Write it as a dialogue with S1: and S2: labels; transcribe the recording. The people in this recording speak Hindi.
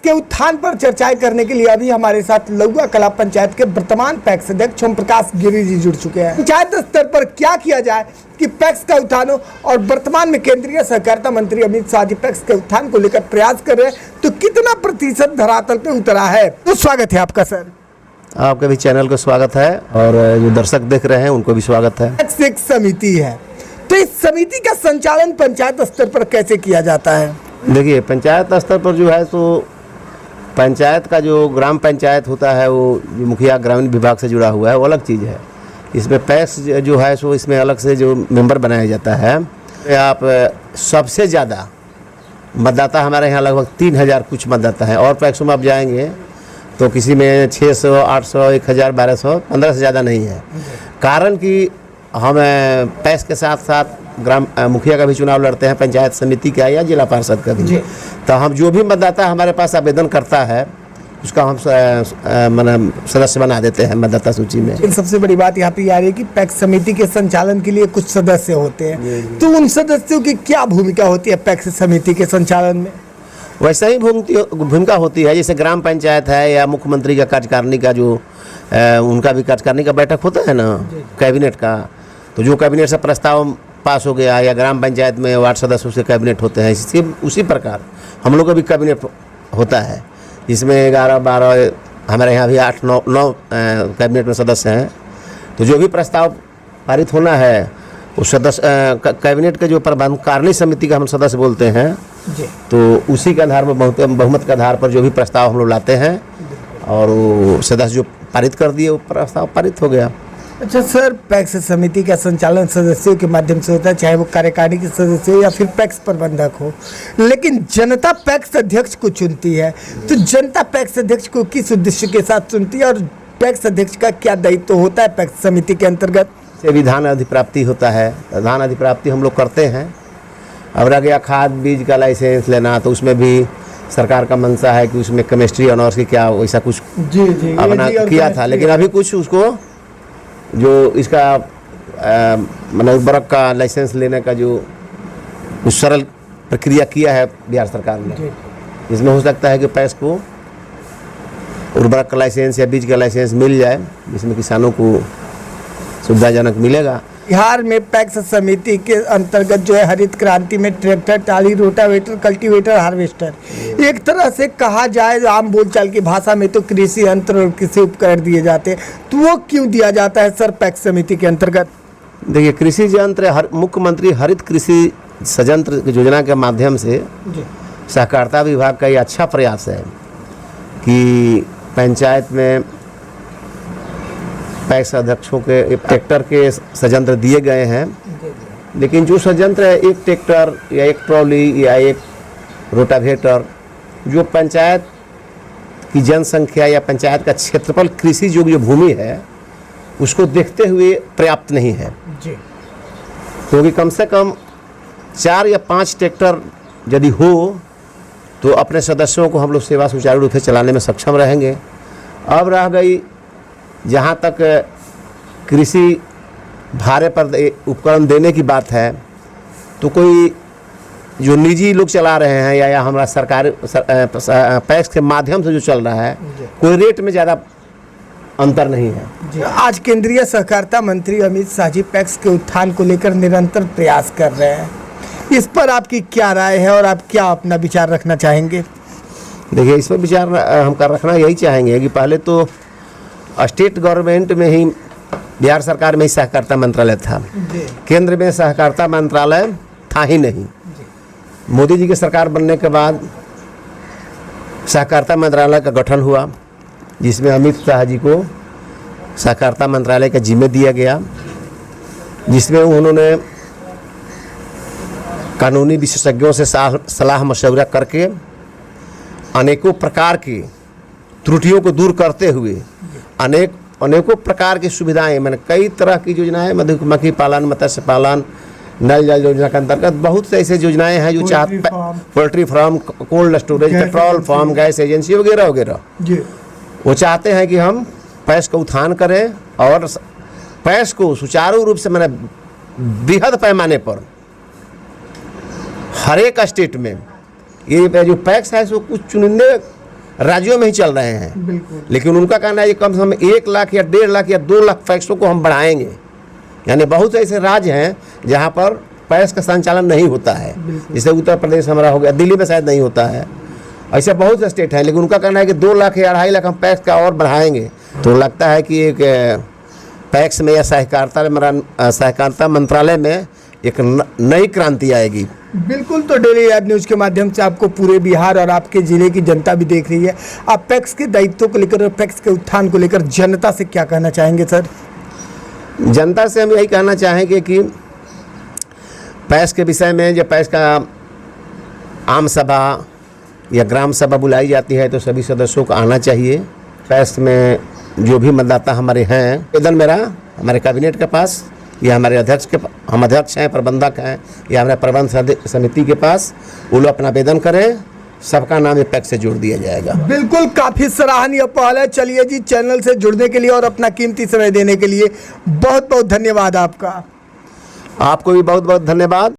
S1: के उत्थान पर चर्चाएं करने के लिए अभी हमारे साथ लौआ कला पंचायत के वर्तमान पैक्स अध्यक्ष ओम प्रकाश गिरी जी जुड़ चुके हैं। पंचायत स्तर पर क्या किया जाए कि पैक्स का उत्थान हो, और वर्तमान में केंद्रीय सहकारिता मंत्री अमित शाह जी पैक्स के उत्थान को लेकर प्रयास कर रहे हैं, तो कितना प्रतिशत धरातल पे उतरा है। तो स्वागत है आपका सर।
S2: आपका भी चैनल को स्वागत है और जो दर्शक देख रहे हैं उनको भी स्वागत है।
S1: पैक्स एक समिति है, तो इस समिति का संचालन पंचायत स्तर पर कैसे किया जाता है?
S2: देखिए, पंचायत स्तर पर जो है तो पंचायत का जो ग्राम पंचायत होता है वो जो मुखिया ग्रामीण विभाग से जुड़ा हुआ है वो अलग चीज़ है। इसमें पैक्स जो है सो इसमें अलग से जो मेंबर बनाया जाता है। आप सबसे ज़्यादा मतदाता हमारे यहाँ लगभग 3000 कुछ मतदाता है, और पैक्सों में आप जाएंगे तो किसी में 600, 800, 1000, 1200, 15 से ज़्यादा नहीं है। कारण कि हम पैक्स के साथ साथ ग्राम मुखिया का भी चुनाव लड़ते हैं, पंचायत समिति का या जिला पार्षद का भी। तो हम जो भी मतदाता हमारे पास आवेदन करता है उसका हम सदस्य बना देते हैं मतदाता सूची में।
S1: सबसे बड़ी बात यहाँ पे आ रही है कि पैक्स समिति के संचालन के लिए कुछ सदस्य होते हैं, तो उन सदस्यों की क्या भूमिका होती है पैक्स समिति के संचालन में?
S2: वैसा ही भूमिका होती है जैसे ग्राम पंचायत है या मुख्यमंत्री का कार्यकारिणी का जो उनका भी कार्यकारिणी का बैठक होता है ना, कैबिनेट का। तो जो कैबिनेट से प्रस्ताव पास हो गया या ग्राम पंचायत में वार्ड सदस्यों से कैबिनेट होते हैं, इससे उसी प्रकार हम लोग का भी कैबिनेट होता है, जिसमें 11, 12 हमारे यहाँ भी 8, 9 कैबिनेट में सदस्य हैं। तो जो भी प्रस्ताव पारित होना है उस सदस्य कैबिनेट के जो प्रबंधकारिणी समिति का हम सदस्य बोलते हैं, तो उसी के आधार पर बहुमत के आधार पर जो भी प्रस्ताव हम लोग लाते हैं और वो सदस्य जो पारित कर दिए वो प्रस्ताव पारित हो गया।
S1: अच्छा सर, पैक्स समिति का संचालन सदस्यों के माध्यम से होता है, चाहे वो कार्यकारिणी के सदस्य हो या फिर पैक्स प्रबंधक हो, लेकिन जनता पैक्स अध्यक्ष को चुनती है। तो जनता पैक्स अध्यक्ष को किस उद्देश्य के साथ चुनती है और पैक्स अध्यक्ष का क्या दायित्व होता है पैक्स समिति के अंतर्गत?
S2: से भी धान अधिप्राप्ति होता है, धान अधिप्राप्ति हम लोग करते हैं। अब रह गया खाद बीज का लाइसेंस लेना, तो उसमें भी सरकार का मंशा है कि उसमें केमिस्ट्री ऑनर्स की क्या वैसा कुछ अपना किया था, लेकिन अभी कुछ उसको जो इसका मतलब उर्वरक का लाइसेंस लेने का जो कुछ सरल प्रक्रिया किया है बिहार सरकार ने, जिसमें हो सकता है कि पैक्स को उर्वरक का लाइसेंस या बीज का लाइसेंस मिल जाए, जिसमें किसानों को सुविधाजनक मिलेगा।
S1: बिहार में पैक्स समिति के अंतर्गत जो है हरित क्रांति में ट्रैक्टर, टाली, रोटावेटर, कल्टीवेटर, हार्वेस्टर, एक तरह से कहा जाए आम बोलचाल की भाषा में तो कृषि यंत्र और कृषि उपकरण दिए जाते हैं, तो वो क्यों दिया जाता है सर पैक्स समिति के अंतर्गत?
S2: देखिए, कृषि यंत्र मुख्यमंत्री हरित कृषि संयंत्र योजना के माध्यम से सहकारिता विभाग का ये अच्छा प्रयास है कि पंचायत में पैक्स अध्यक्षों के ट्रैक्टर के संयंत्र दिए गए हैं, लेकिन जो संयंत्र है एक ट्रैक्टर या एक ट्रॉली या एक रोटावेटर, जो पंचायत की जनसंख्या या पंचायत का क्षेत्रफल कृषि जो भूमि है उसको देखते हुए पर्याप्त नहीं है। क्योंकि कम से कम 4 या 5 ट्रैक्टर यदि हो तो अपने सदस्यों को हम लोग सेवा सुचारू रूप से चलाने में सक्षम रहेंगे। अब रह गई जहाँ तक कृषि भाड़े पर उपकरण देने की बात है, तो कोई जो निजी लोग चला रहे हैं या हमारा सरकार पैक्स के माध्यम से जो चल रहा है, कोई रेट में ज़्यादा अंतर नहीं है।
S1: आज केंद्रीय सहकारिता मंत्री अमित शाह जी पैक्स के उत्थान को लेकर निरंतर प्रयास कर रहे हैं, इस पर आपकी क्या राय है और आप क्या अपना विचार रखना चाहेंगे?
S2: देखिए, इस पर विचार हम रखना यही चाहेंगे कि पहले तो स्टेट गवर्नमेंट में ही बिहार सरकार में ही सहकारिता मंत्रालय था, केंद्र में सहकारिता मंत्रालय था ही नहीं। मोदी जी की सरकार बनने के बाद सहकारिता मंत्रालय का गठन हुआ, जिसमें अमित शाह जी को सहकारिता मंत्रालय का जिम्मे दिया गया, जिसमें उन्होंने कानूनी विशेषज्ञों से सलाह मशवरा करके अनेकों प्रकार की त्रुटियों को दूर करते हुए अनेकों प्रकार की सुविधाएं, मैंने कई तरह की योजनाएं, मधुमक्खी पालन, मत्स्य पालन, नल जल योजना के अंतर्गत बहुत से ऐसे योजनाएं हैं जो चाहते, poultry farm, cold storage, petrol pump, gas agency वगैरह वगैरह, वो चाहते हैं कि हम पैक्स का उत्थान करें और पैक्स को सुचारू रूप से मैंने बृहद पैमाने पर हर एक स्टेट में ये जो पैक्स है सो कुछ चुनिंदे राज्यों में ही चल रहे हैं।
S1: बिल्कुल।
S2: लेकिन उनका कहना है कि कम से कम 1 लाख या 1.5 लाख या 2 लाख पैक्सों को हम बढ़ाएंगे। यानी बहुत से ऐसे राज्य हैं जहाँ पर पैक्स का संचालन नहीं होता है, जैसे उत्तर प्रदेश हमारा हो गया, दिल्ली में शायद नहीं होता है, ऐसे बहुत से स्टेट हैं। लेकिन उनका कहना है कि 2 लाख या 2.5 लाख हम पैक्स का और बढ़ाएंगे। तो लगता है कि एक पैक्स में या सहकारिता मंत्रालय में एक नई क्रांति आएगी।
S1: बिल्कुल। तो डेली याद न्यूज़ के माध्यम से आपको पूरे बिहार और आपके ज़िले की जनता भी देख रही है, आप पैक्स के दायित्व को लेकर और पैक्स के उत्थान को लेकर जनता से क्या कहना चाहेंगे सर?
S2: जनता से हम यही कहना चाहेंगे कि पैक्स के विषय में जब पैक्स का आम सभा या ग्राम सभा बुलाई जाती है तो सभी सदस्यों को आना चाहिए। पैक्स में जो भी मतदाता हमारे हैं, निवेदन मेरा हमारे कैबिनेट के पास या हमारे हम अध्यक्ष हैं, प्रबंधक हैं, या हमारे प्रबंध समिति के पास, वो लोग अपना आवेदन करें, सबका नाम पैक्स से जोड़ दिया जाएगा।
S1: बिल्कुल, काफ़ी सराहनीय पहल है। चलिए जी, चैनल से जुड़ने के लिए और अपना कीमती समय देने के लिए बहुत बहुत धन्यवाद आपका।
S2: आपको भी बहुत बहुत धन्यवाद।